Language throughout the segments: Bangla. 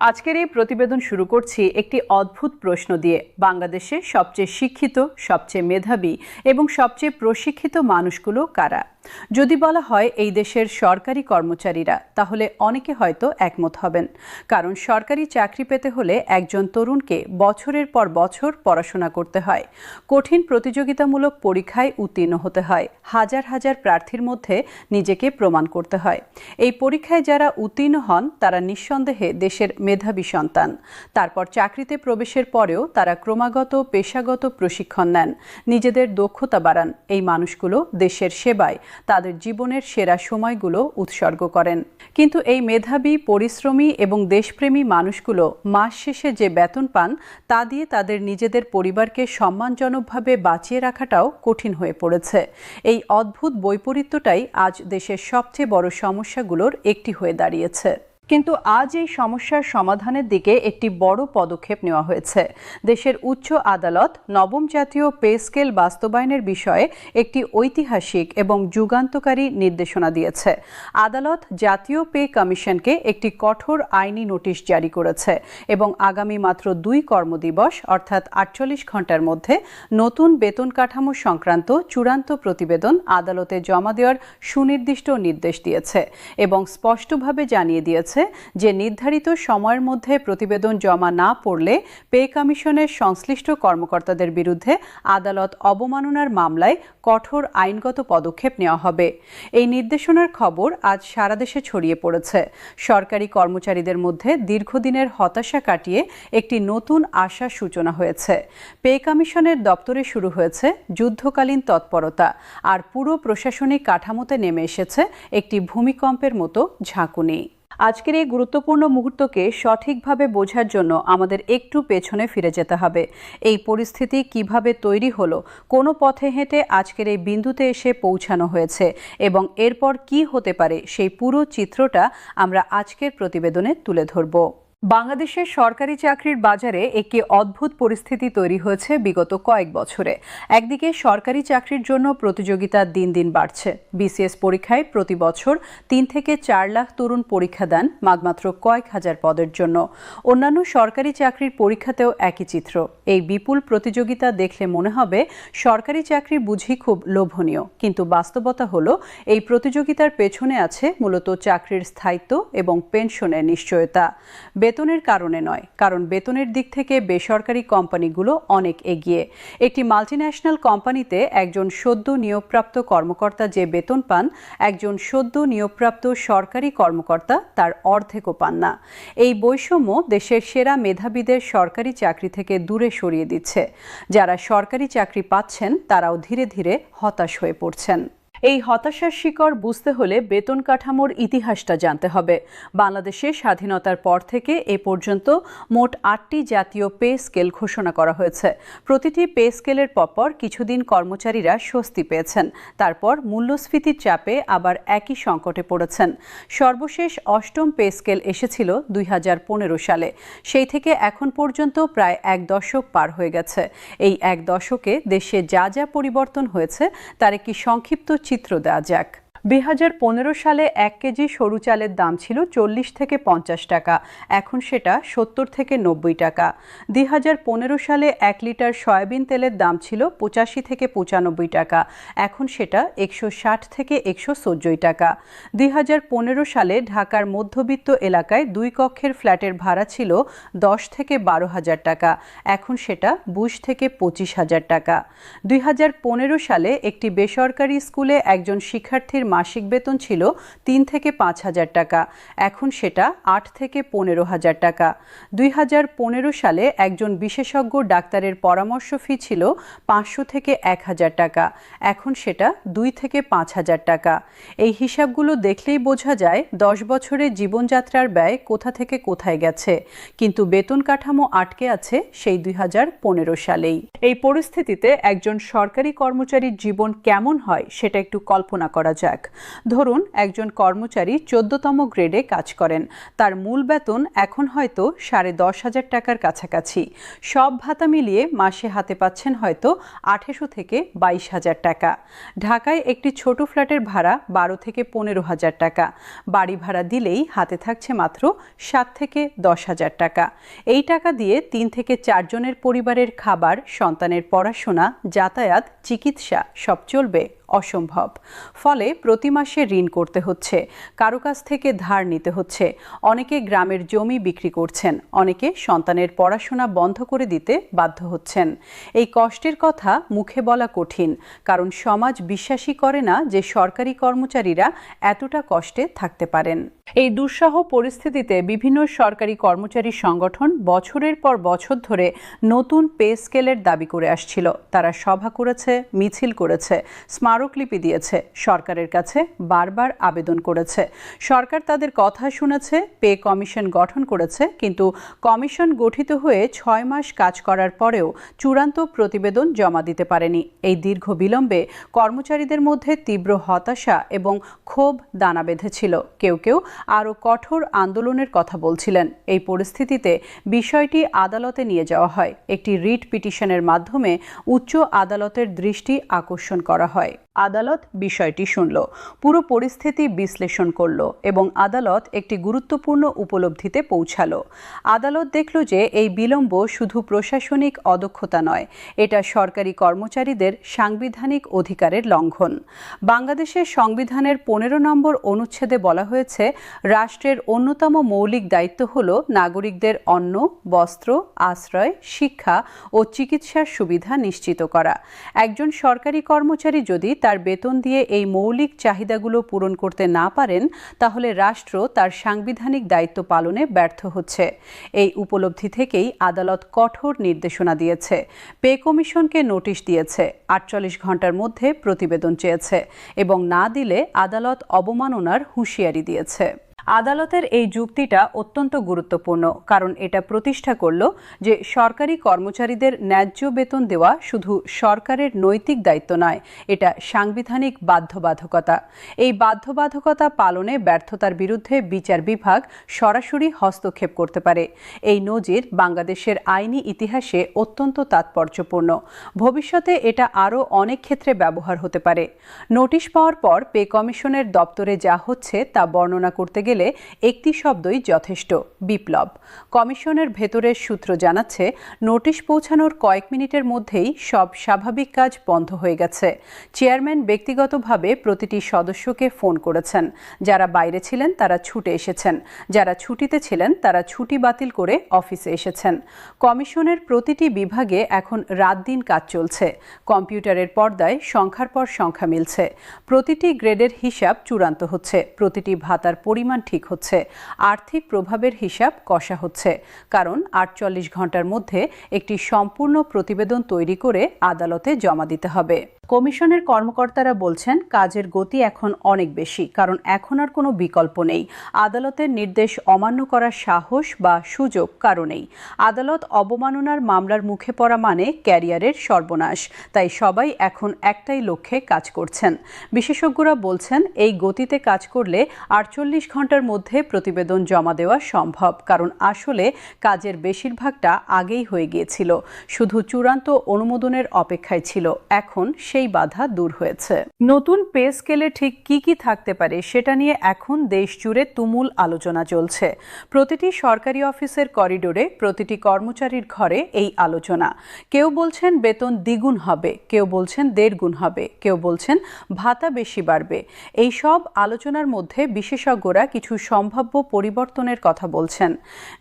আজকের এই প্রতিবেদন শুরু করছি একটি অদ্ভুত প্রশ্ন দিয়ে। বাংলাদেশে সবচেয়ে শিক্ষিত, সবচেয়ে মেধাবী এবং সবচেয়ে প্রশিক্ষিত মানুষগুলো কারা? যদি বলা হয় এই দেশের সরকারি কর্মচারীরা, তাহলে অনেকে হয়তো একমত হবেন। কারণ সরকারি চাকরি পেতে হলে একজন তরুণকে বছরের পর বছর পড়াশোনা করতে হয়, কঠিন প্রতিযোগিতামূলক পরীক্ষায় উত্তীর্ণ হতে হয়, হাজার হাজার প্রার্থীর মধ্যে নিজেকে প্রমাণ করতে হয়। এই পরীক্ষায় যারা উত্তীর্ণ হন তারা নিঃসন্দেহে দেশের মেধাবী সন্তান। তারপর চাকরিতে প্রবেশের পরেও তারা ক্রমাগত পেশাগত প্রশিক্ষণ নেন, নিজেদের দক্ষতা বাড়ান। এই মানুষগুলো দেশের সেবায় তাদের জীবনের সেরা সময়গুলো উৎসর্গ করেন। কিন্তু এই মেধাবী, পরিশ্রমী এবং দেশপ্রেমী মানুষগুলো মাস শেষে যে বেতন পান তা দিয়ে তাদের নিজেদের পরিবারকে সম্মানজনকভাবে বাঁচিয়ে রাখাটাও কঠিন হয়ে পড়েছে। এই অদ্ভুত বৈপরীত্যটাই আজ দেশের সবচেয়ে বড় সমস্যাগুলোর একটি হয়ে দাঁড়িয়েছে। কিন্তু আজ এই সমস্যার সমাধানের দিকে একটি বড় পদক্ষেপ নেওয়া হয়েছে। দেশের উচ্চ আদালত নবম জাতীয় পে স্কেল বাস্তবায়নের বিষয়ে একটি ঐতিহাসিক এবং যুগান্তকারী নির্দেশনা দিয়েছে। আদালত জাতীয় পে কমিশনকে একটি কঠোর আইনি নোটিশ জারি করেছে এবং আগামী মাত্র 2 কর্মদিবস অর্থাৎ 48 ঘণ্টার মধ্যে নতুন বেতন কাঠামো সংক্রান্ত চূড়ান্ত প্রতিবেদন আদালতে জমা দেওয়ার সুনির্দিষ্ট নির্দেশ দিয়েছে এবং স্পষ্টভাবে জানিয়ে দিয়েছে যে নির্ধারিত সময়ের মধ্যে প্রতিবেদন জমা না পড়লে পে কমিশনের সংশ্লিষ্ট কর্মকর্তাদের বিরুদ্ধে আদালত অবমাননার মামলায় কঠোর আইনগত পদক্ষেপ নেওয়া হবে। এই নির্দেশনার খবর আজ সারা দেশে ছড়িয়ে পড়েছে। সরকারি কর্মচারীদের মধ্যে দীর্ঘদিনের হতাশা কাটিয়ে একটি নতুন আশার সূচনা হয়েছে। পে কমিশনের দপ্তরে শুরু হয়েছে যুদ্ধকালীন তৎপরতা, আর পুরো প্রশাসনিক কাঠামোতে নেমে এসেছে একটি ভূমিকম্পের মতো ঝাঁকুনি। আজকের এই গুরুত্বপূর্ণ মুহূর্তকে সঠিকভাবে বোঝার জন্য আমাদের একটু পেছনে ফিরে যেতে হবে। এই পরিস্থিতি কিভাবে তৈরি হলো, কোন পথে হেঁটে আজকের এই বিন্দুতে এসে পৌঁছানো হয়েছে এবং এরপর কি হতে পারে, সেই পুরো চিত্রটা আমরা আজকের প্রতিবেদনে তুলে ধরব। বাংলাদেশের সরকারি চাকরির বাজারে একটি অদ্ভুত পরিস্থিতি তৈরি হয়েছে বিগত কয়েক বছরে। একদিকে সরকারি চাকরির জন্য প্রতিযোগিতা দিন দিন বাড়ছে। বিসিএস পরীক্ষায় প্রতি বছর 3 থেকে 4 লাখ তরুণ পরীক্ষা দেন মাত্র কয়েক হাজার পদের জন্য। অন্যান্য সরকারি চাকরির পরীক্ষাতেও একই চিত্র। এই বিপুল প্রতিযোগিতা দেখলে মনে হবে সরকারি চাকরি বুঝি খুব লোভনীয়, কিন্তু বাস্তবতা হলো এই প্রতিযোগিতার পেছনে আছে মূলত চাকরির স্থায়িত্ব এবং পেনশনের নিশ্চয়তা। বেতনের কারণে নয়, কারণ বেতনের দিক থেকে বেসরকারি কোম্পানিগুলো অনেক এগিয়ে। একটি মাল্টিন্যাশনাল কোম্পানিতে একজন সদ্য নিয়োগপ্রাপ্ত কর্মকর্তা যে বেতন পান, একজন সদ্য নিয়োগপ্রাপ্ত সরকারি কর্মকর্তা তার অর্ধেকও পান না। এই বৈষম্য দেশের সেরা মেধাবীদের সরকারি চাকরি থেকে দূরে সরিয়ে দিচ্ছে। যারা সরকারি চাকরি পাচ্ছেন তারাও ধীরে ধীরে হতাশ হয়ে পড়ছেন। এই হতাশার শিকড় বুঝতে হলে বেতন কাঠামোর ইতিহাসটা জানতে হবে। বাংলাদেশে স্বাধীনতার পর থেকে এ পর্যন্ত মোট 8টি জাতীয় পে স্কেল ঘোষণা করা হয়েছে। প্রতিটি পে স্কেলের পরপর কিছুদিন কর্মচারীরা স্বস্তি পেয়েছেন, তারপর মূল্যস্ফীতির চাপে আবার একই সংকটে পড়েছেন। সর্বশেষ 8ম পে স্কেল এসেছিল 2015 সালে। সেই থেকে এখন পর্যন্ত প্রায় 1 দশক পার হয়ে গেছে। এই 1 দশকে দেশে যা যা পরিবর্তন হয়েছে তার একটি সংক্ষিপ্ত চিত্র দেওয়া যাক। 2015 সালে 1 কেজি সরু চালের দাম ছিল 40 থেকে 50 টাকা, এখন সেটা 70 থেকে 90 টাকা। 2015 সালে 1 লিটার সয়াবিন তেলের দাম ছিল 85 থেকে 95 টাকা, এখন সেটা 160 থেকে 114 টাকা। 2015 সালে ঢাকার মধ্যবিত্ত এলাকায় 2 কক্ষের ফ্ল্যাটের ভাড়া ছিল 10 থেকে 12 হাজার টাকা, এখন সেটা 20 থেকে 25 হাজার টাকা। 2015 সালে একটি বেসরকারি স্কুলে একজন শিক্ষার্থীর মাসিক বেতন ছিল 3 থেকে 5 হাজার টাকা, এখন সেটা 8 থেকে 15 হাজার টাকা। 2015 সালে একজন বিশেষজ্ঞ ডাক্তারের পরামর্শ ফি ছিল 500 থেকে 1000 টাকা, এখন সেটা 2 থেকে 5 হাজার টাকা। এই হিসাবগুলো দেখলেই বোঝা যায় 10 বছরে জীবনযাত্রার ব্যয় কোথা থেকে কোথায় গেছে, কিন্তু বেতন কাঠামো আটকে আছে সেই 2015 সালেই। এই পরিস্থিতিতে একজন সরকারি কর্মচারীর জীবন কেমন হয় সেটা একটু কল্পনা করা যাক। ধরুন একজন কর্মচারী 14তম গ্রেডে কাজ করেন, তার মূল বেতন এখন হয়তো 10,500 টাকার কাছাকাছি। সব ভাতা মিলিয়ে মাসে হাতে পাচ্ছেন হয়তো 28 থেকে 22,000 টাকা। ঢাকায় একটি ছোট ফ্ল্যাটের ভাড়া 12 থেকে 15,000 টাকা। বাড়ি ভাড়া দিলেই হাতে থাকছে মাত্র 7 থেকে 10,000 টাকা। এই টাকা দিয়ে 3 থেকে 4 জনের পরিবারের খাবার, সন্তানের পড়াশোনা, যাতায়াত, চিকিৎসা সব চলবে অসম্ভব। ফলে প্রতি মাসে ঋণ করতে হচ্ছে, কারো কাছ থেকে ধার নিতে হচ্ছে। অনেকে গ্রামের জমি বিক্রি করছেন, অনেকে সন্তানের পড়াশোনা বন্ধ করে দিতে বাধ্য হচ্ছেন। এই কষ্টের কথা মুখে বলা কঠিন, কারণ সমাজ বিশ্বাসই করে না যে সরকারি কর্মচারীরা এতটা কষ্টে থাকতে পারেন। এই দুঃসহ পরিস্থিতিতে বিভিন্ন সরকারি কর্মচারী সংগঠন বছরের পর বছর ধরে নতুন পে স্কেলের দাবি করে আসছিল। তারা সভা করেছে, মিছিল করেছে, স্মারকলিপি দিয়েছে, সরকারের কাছে বারবার আবেদন করেছে। সরকার তাদের কথা শুনেছে, পে কমিশন গঠন করেছে, কিন্তু কমিশন গঠিত হয়ে 6 মাস কাজ করার পরেও চূড়ান্ত প্রতিবেদন জমা দিতে পারেনি। এই দীর্ঘ বিলম্বে কর্মচারীদের মধ্যে তীব্র হতাশা এবং ক্ষোভ দানা বেঁধেছিল। কেউ কেউ আরও কঠোর আন্দোলনের কথা বলছিলেন। এই পরিস্থিতিতে বিষয়টি আদালতে নিয়ে যাওয়া হয়। একটি রিট পিটিশনের মাধ্যমে উচ্চ আদালতের দৃষ্টি আকর্ষণ করা হয়। আদালত বিষয়টি শুনল, পুরো পরিস্থিতি বিশ্লেষণ করল এবং আদালত একটি গুরুত্বপূর্ণ উপলব্ধিতে পৌঁছালো। আদালত দেখল যে এই বিলম্ব শুধু প্রশাসনিক অদক্ষতা নয়, এটা সরকারি কর্মচারীদের সাংবিধানিক অধিকারের লঙ্ঘন। বাংলাদেশের সংবিধানের 15 নম্বর অনুচ্ছেদে বলা হয়েছে, রাষ্ট্রের অন্যতম মৌলিক দায়িত্ব হল নাগরিকদের অন্ন, বস্ত্র, আশ্রয়, শিক্ষা ও চিকিৎসার সুবিধা নিশ্চিত করা। একজন সরকারি কর্মচারী যদি তার বেতন দিয়ে এই মৌলিক চাহিদাগুলো পূরণ করতে না পারেন, তাহলে রাষ্ট্র তার সাংবিধানিক দায়িত্ব পালনে ব্যর্থ হচ্ছে। এই উপলব্ধি থেকেই আদালত কঠোর নির্দেশনা দিয়েছে। পে কমিশনকে নোটিশ দিয়েছে, 48 ঘন্টার মধ্যে প্রতিবেদন চেয়েছে এবং না দিলে আদালত অবমাননার হুঁশিয়ারি দিয়েছে। আদালতের এই যুক্তিটা অত্যন্ত গুরুত্বপূর্ণ, কারণ এটা প্রতিষ্ঠা করল যে সরকারি কর্মচারীদের ন্যায্য বেতন দেওয়া শুধু সরকারের নৈতিক দায়িত্ব নয়, এটা সাংবিধানিক বাধ্যবাধকতা। এই বাধ্যবাধকতা পালনে ব্যর্থতার বিরুদ্ধে বিচার বিভাগ সরাসরি হস্তক্ষেপ করতে পারে। এই নজির বাংলাদেশের আইনি ইতিহাসে অত্যন্ত তাৎপর্যপূর্ণ। ভবিষ্যতে এটা আরও অনেক ক্ষেত্রে ব্যবহার হতে পারে। নোটিশ পাওয়ার পর পে কমিশনের দপ্তরে যা হচ্ছে তা বর্ণনা করতে গেলে একটি শব্দই যথেষ্ট: বিপ্লব। কমিশনের ভেতরের সূত্র জানাচ্ছে, নোটিশ পৌঁছানোর কয়েক মিনিটের মধ্যেই সব স্বাভাবিক কাজ বন্ধ হয়ে গেছে। চেয়ারম্যান ব্যক্তিগতভাবে প্রতিটি সদস্যকে ফোন করেছেন। যারা বাইরে ছিলেন তারা ছুটে এসেছেন, যারা ছুটিতে ছিলেন তারা ছুটি বাতিল করে অফিসে এসেছেন। কমিশনের প্রতিটি বিভাগে এখন রাত দিন কাজ চলছে। কম্পিউটারের পর্দায় সংখ্যার পর সংখ্যা মিলছে। প্রতিটি গ্রেডের হিসাব চূড়ান্ত হচ্ছে, প্রতিটি ভাতার পরিমাণ ঠিক হচ্ছে, আর্থিক প্রভাবের হিসাব কষা হচ্ছে। কারণ 48 ঘন্টার মধ্যে একটি সম্পূর্ণ প্রতিবেদন তৈরি করে আদালতে জমা দিতে হবে। কমিশনের কর্মকর্তারা বলছেন, কাজের গতি এখন অনেক বেশি, কারণ এখন আর কোনো বিকল্প নেই। আদালতের নির্দেশ অমান্য করার সাহস বা সুযোগ কারো নেই। আদালত অবমাননার মামলার মুখে পড়া মানে ক্যারিয়ারের সর্বনাশ। তাই সবাই এখন একটাই লক্ষ্যে কাজ করছেন। বিশেষজ্ঞরা বলছেন, এই গতিতে কাজ করলে 48 ঘন্টার মধ্যে প্রতিবেদন জমা দেওয়া সম্ভব, কারণ আসলে কাজের বেশিরভাগটা আগেই হয়ে গিয়েছিল, শুধু চূড়ান্ত অনুমোদনের অপেক্ষায় ছিল। এখন সেই বাধা দূর হয়েছে। নতুন পে স্কেলে ঠিক কি কি থাকতে পারে সেটা নিয়ে এখন দেশ জুড়ে তুমুল আলোচনা চলছে। প্রতিটি সরকারি অফিসের করিডোরে, প্রতিটি কর্মচারীর ঘরে এই আলোচনা। কেউ বলছেন বেতন দ্বিগুণ হবে, কেউ বলছেন 1.5 গুণ হবে, কেউ বলছেন ভাতা বেশি বাড়বে। এই সব আলোচনার মধ্যে বিশেষজ্ঞরা কিছু সম্ভাব্য পরিবর্তনের কথা বলছেন।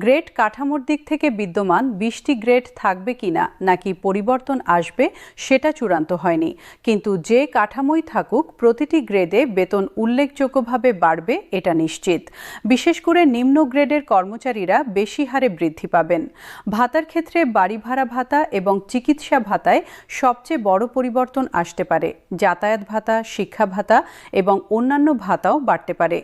গ্রেড কাঠামোর দিক থেকে বিদ্যমান 20টি গ্রেড থাকবে কিনা নাকি পরিবর্তন আসবে সেটা চূড়ান্ত হয়নি, কিন্তু যে কাঠামোই থাকুক প্রতিটি গ্রেডে বেতন উল্লেখযোগ্যভাবে বাড়বে এটা নিশ্চিত। বিশেষ করে নিম্ন গ্রেডের কর্মচারীরা বেশি হারে বৃদ্ধি পাবেন। ভাতার ক্ষেত্রে বাড়ি ভাড়া ভাতা এবং চিকিৎসা ভাতায় সবচেয়ে বড় পরিবর্তন আসতে পারে। যাতায়াত ভাতা, শিক্ষা ভাতা এবং অন্যান্য ভাতাও বাড়তে পারে।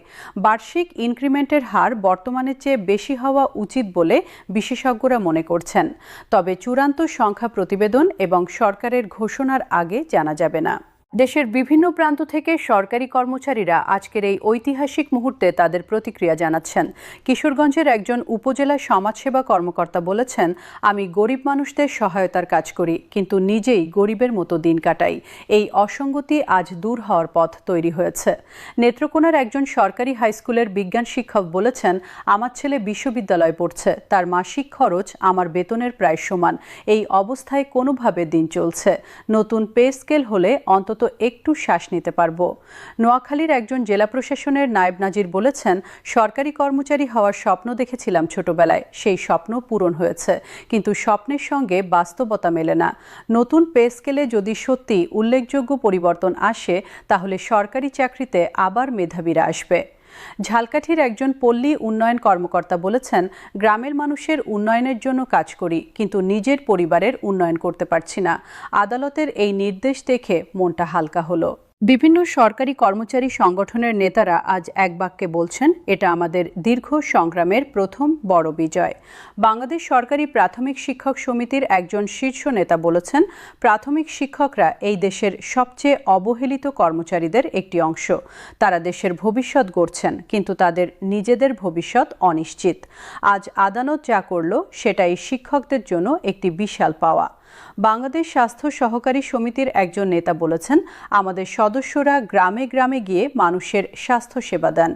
বার্ষিক ইনক্রিমেন্টের হার বর্তমানের চেয়ে বেশি হওয়া উচিত বলে বিশেষজ্ঞরা মনে করছেন। তবে চূড়ান্ত সংখ্যা প্রতিবেদন এবং সরকারের ঘোষণার আগে জানা যাবে না। দেশের বিভিন্ন প্রান্ত থেকে সরকারি কর্মচারীরা আজকের এই ঐতিহাসিক মুহূর্তে তাদের প্রতিক্রিয়া জানাচ্ছেন। কিশোরগঞ্জের একজন উপজেলা সমাজসেবা কর্মকর্তা বলেছেন, আমি গরিব মানুষদের সহায়তার কাজ করি, কিন্তু নিজেই গরিবের মতো দিন কাটাই। এই অসঙ্গতি আজ দূর হওয়ার পথ তৈরি হয়েছে। নেত্রকোনার একজন সরকারি হাইস্কুলের বিজ্ঞান শিক্ষক বলেছেন, আমার ছেলে বিশ্ববিদ্যালয়ে পড়ছে, তার মাসিক খরচ আমার বেতনের প্রায় সমান। এই অবস্থায় কোনোভাবে দিন চলছে। নতুন পে স্কেল হলে অন্তত একটু শ্বাস নিতে পারবো। নোয়াখালীর একজন জেলা প্রশাসনের নায়েব নাজির বলেছেন, সরকারি কর্মচারী হওয়ার স্বপ্ন দেখেছিলাম ছোটবেলায়, সেই স্বপ্ন পূরণ হয়েছে, কিন্তু স্বপ্নের সঙ্গে বাস্তবতা মেলে না। নতুন পে স্কেলে যদি সত্যি উল্লেখযোগ্য পরিবর্তন আসে, তাহলে সরকারি চাকরিতে আবার মেধাবীরা আসবে। ঝালকাঠির একজন পল্লী উন্নয়ন কর্মকর্তা বলেছেন, গ্রামের মানুষের উন্নয়নের জন্য কাজ করি, কিন্তু নিজের পরিবারের উন্নয়ন করতে পারছি না। আদালতের এই নির্দেশ দেখে মনটা হালকা হলো। বিভিন্ন সরকারি কর্মচারী সংগঠনের নেতারা আজ এক বাক্যে বলছেন, এটা আমাদের দীর্ঘ সংগ্রামের প্রথম বড় বিজয়। বাংলাদেশ সরকারি প্রাথমিক শিক্ষক সমিতির একজন শীর্ষ নেতা বলেছেন, প্রাথমিক শিক্ষকরা এই দেশের সবচেয়ে অবহেলিত কর্মচারীদের একটি অংশ। তারা দেশের ভবিষ্যৎ গড়ছেন, কিন্তু তাদের নিজেদের ভবিষ্যৎ অনিশ্চিত। আজ আদালত যা করল, সেটাই শিক্ষকদের জন্য একটি বিশাল পাওয়া। বাংলাদেশ স্বাস্থ্য সহকারী সমিতির একজন নেতা বলেছেন, আমাদের সদস্যরা গ্রামে গ্রামে গিয়ে মানুষের স্বাস্থ্য সেবা দেন,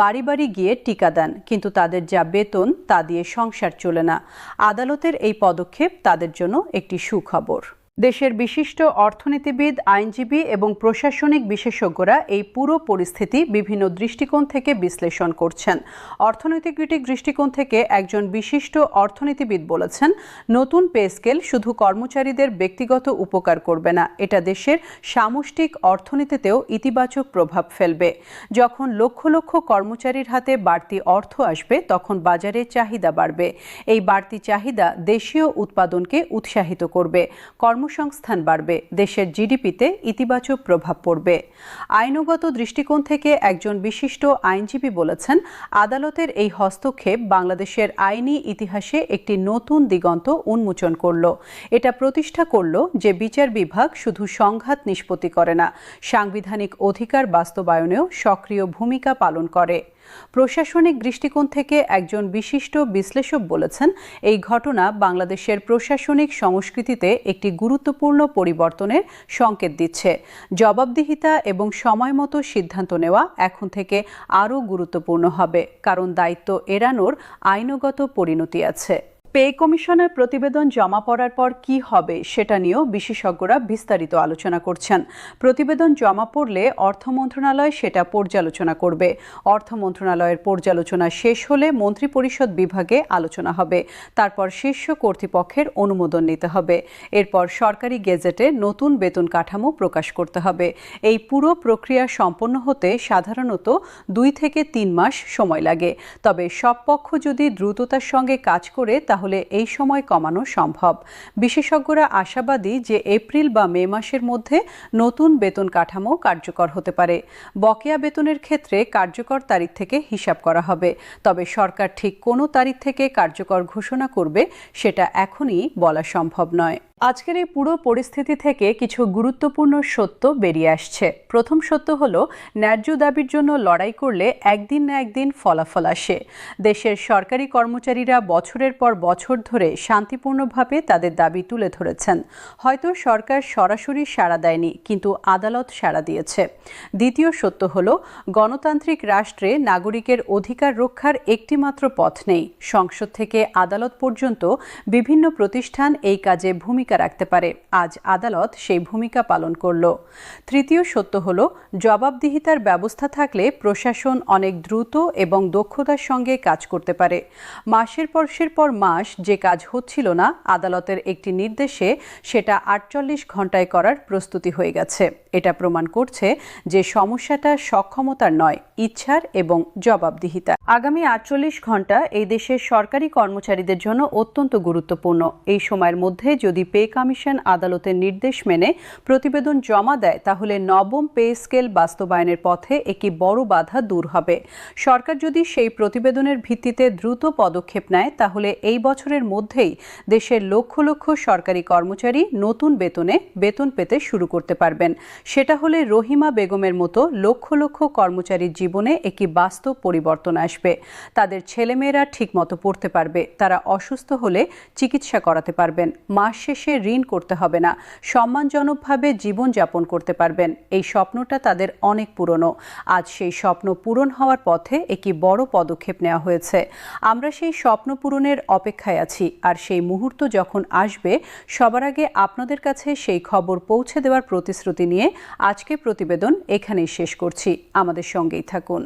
বাড়ি বাড়ি গিয়ে টিকা দেন, কিন্তু তাদের যা বেতন তা দিয়ে সংসার চলে না। আদালতের এই পদক্ষেপ তাদের জন্য একটি সুখবর। দেশের বিশিষ্ট অর্থনীতিবিদ, আইনজীবী এবং প্রশাসনিক বিশেষজ্ঞরা এই পুরো পরিস্থিতি বিভিন্ন দৃষ্টিকোণ থেকে বিশ্লেষণ করছেন। অর্থনৈতিক দৃষ্টিকোণ থেকে একজন বিশিষ্ট অর্থনীতিবিদ বলেছেন, নতুন পে স্কেল শুধু কর্মচারীদের ব্যক্তিগত উপকার করবে না, এটা দেশের সামষ্টিক অর্থনীতিতেও ইতিবাচক প্রভাব ফেলবে। যখন লক্ষ লক্ষ কর্মচারীর হাতে বাড়তি অর্থ আসবে, তখন বাজারে চাহিদা বাড়বে। এই বাড়তি চাহিদা দেশীয় উৎপাদনকে উৎসাহিত করবে, কর্মসংস্থান বাড়বে, দেশের জিডিপিতে ইতিবাচক প্রভাব পড়বে। আইনগত দৃষ্টিকোণ থেকে একজন বিশিষ্ট আইনজীবী বলেছেন, আদালতের এই হস্তক্ষেপ বাংলাদেশের আইনি ইতিহাসে একটি নতুন দিগন্ত উন্মোচন করল। এটা প্রতিষ্ঠা করল যে বিচার বিভাগ শুধু সংঘাত নিষ্পত্তি করে না, সাংবিধানিক অধিকার বাস্তবায়নেও সক্রিয় ভূমিকা পালন করে। প্রশাসনিক দৃষ্টিকোণ থেকে একজন বিশিষ্ট বিশ্লেষক বলেছেন, এই ঘটনা বাংলাদেশের প্রশাসনিক সংস্কৃতিতে একটি গুরুত্বপূর্ণ পরিবর্তনের সংকেত দিচ্ছে। জবাবদিহিতা এবং সময়মতো সিদ্ধান্ত নেওয়া এখন থেকে আরও গুরুত্বপূর্ণ হবে, কারণ দায়িত্ব এড়ানোর আইনগত পরিণতি আছে। পে কমিশনের প্রতিবেদন জমা পড়ার পর কি হবে সেটা নিয়েও বিশেষজ্ঞরা বিস্তারিত আলোচনা করছেন। প্রতিবেদন জমা পড়লে অর্থ মন্ত্রণালয় সেটা পর্যালোচনা করবে। অর্থ মন্ত্রণালয়ের পর্যালোচনা শেষ হলে মন্ত্রিপরিষদ বিভাগে আলোচনা হবে। তারপর শীর্ষ কর্তৃপক্ষের অনুমোদন নিতে হবে। এরপর সরকারি গেজেটে নতুন বেতন কাঠামো প্রকাশ করতে হবে। এই পুরো প্রক্রিয়া সম্পন্ন হতে সাধারণত 2 থেকে 3 মাস সময় লাগে। তবে সব পক্ষ যদি দ্রুততার সঙ্গে কাজ করে, তাহলে এই সময় কমানো সম্ভব। বিশেষজ্ঞরা আশাবাদী যে এপ্রিল বা মে মাসের মধ্যে নতুন বেতন কাঠামো কার্যকর হতে পারে। বকেয়া বেতনের ক্ষেত্রে কার্যকর তারিখ থেকে হিসাব করা হবে। তবে সরকার ঠিক কোন তারিখ থেকে কার্যকর ঘোষণা করবে সেটা এখনই বলা সম্ভব নয়। আজকের এই পুরো পরিস্থিতি থেকে কিছু গুরুত্বপূর্ণ সত্য বেরিয়ে আসছে। প্রথম সত্য হলো, ন্যায্য দাবির জন্য লড়াই করলে একদিন না একদিন ফলাফল আসে। দেশের সরকারি কর্মচারীরা বছরের পর বছর ধরে শান্তিপূর্ণভাবে তাদের দাবি তুলে ধরেছেন। হয়তো সরকার সরাসরি সাড়া দেয়নি, কিন্তু আদালত সাড়া দিয়েছে। দ্বিতীয় সত্য হলো, গণতান্ত্রিক রাষ্ট্রে নাগরিকের অধিকার রক্ষার একটিমাত্র পথ নেই। সংসদ থেকে আদালত পর্যন্ত বিভিন্ন প্রতিষ্ঠান এই কাজে ভূমিকা রাখতে পারে। আজ আদালত সেই ভূমিকা পালন করল। তৃতীয় সত্য হলো, জবাবদিহিতার ব্যবস্থা থাকলে প্রশাসন অনেক দ্রুত এবং দক্ষতার সঙ্গে কাজ করতে পারে। মাসের পর মাস যে কাজ হচ্ছিল না, আদালতের একটি নির্দেশে সেটা 48 ঘন্টায় করার প্রস্তুতি হয়ে গেছে। এটা প্রমাণ করছে যে সমস্যাটা সক্ষমতার নয়, ইচ্ছার এবং জবাবদিহিতা। আগামী 48 ঘন্টা এই দেশের সরকারি কর্মচারীদের জন্য অত্যন্ত গুরুত্বপূর্ণ। এই সময়ের মধ্যে যদি পে পে কমিশন আদালতের নির্দেশ মেনে প্রতিবেদন জমা দেয় তাহলে নবম পে স্কেল বাস্তবায়নের পথে একটি বড় বাধা দূর হবে। সরকার যদি সেই প্রতিবেদনের ভিত্তিতে দ্রুত পদক্ষেপ নেয় তাহলে এই বছরের মধ্যেই দেশের লক্ষ লক্ষ সরকারি কর্মচারী নতুন বেতনে বেতন পেতে শুরু করতে পারবেন। সেটা হলে রহিমা বেগমের মতো লক্ষ লক্ষ কর্মচারীর জীবনে একটি বাস্তব পরিবর্তন আসবে। তাদের ছেলেমেয়েরা ঠিকমতো পড়তে পারবে, তারা অসুস্থ হলে চিকিৎসা করাতে পারবেন, মাস শেষে ঋণ করতে হবে না, সম্মানজনকভাবে জীবনযাপন করতে পারবেন। এই স্বপ্নটা তাদের অনেক পুরনো। আজ সেই স্বপ্ন পূরণ হওয়ার পথে একটি বড় পদক্ষেপ নেওয়া হয়েছে। আমরা সেই স্বপ্ন পূরণের অপেক্ষায় আছি, আর সেই মুহূর্ত যখন আসবে সবার আগে আপনাদের কাছে সেই খবর পৌঁছে দেওয়ার প্রতিশ্রুতি নিয়ে আজকে প্রতিবেদন এখানেই শেষ করছি। আমাদের সঙ্গেই থাকুন।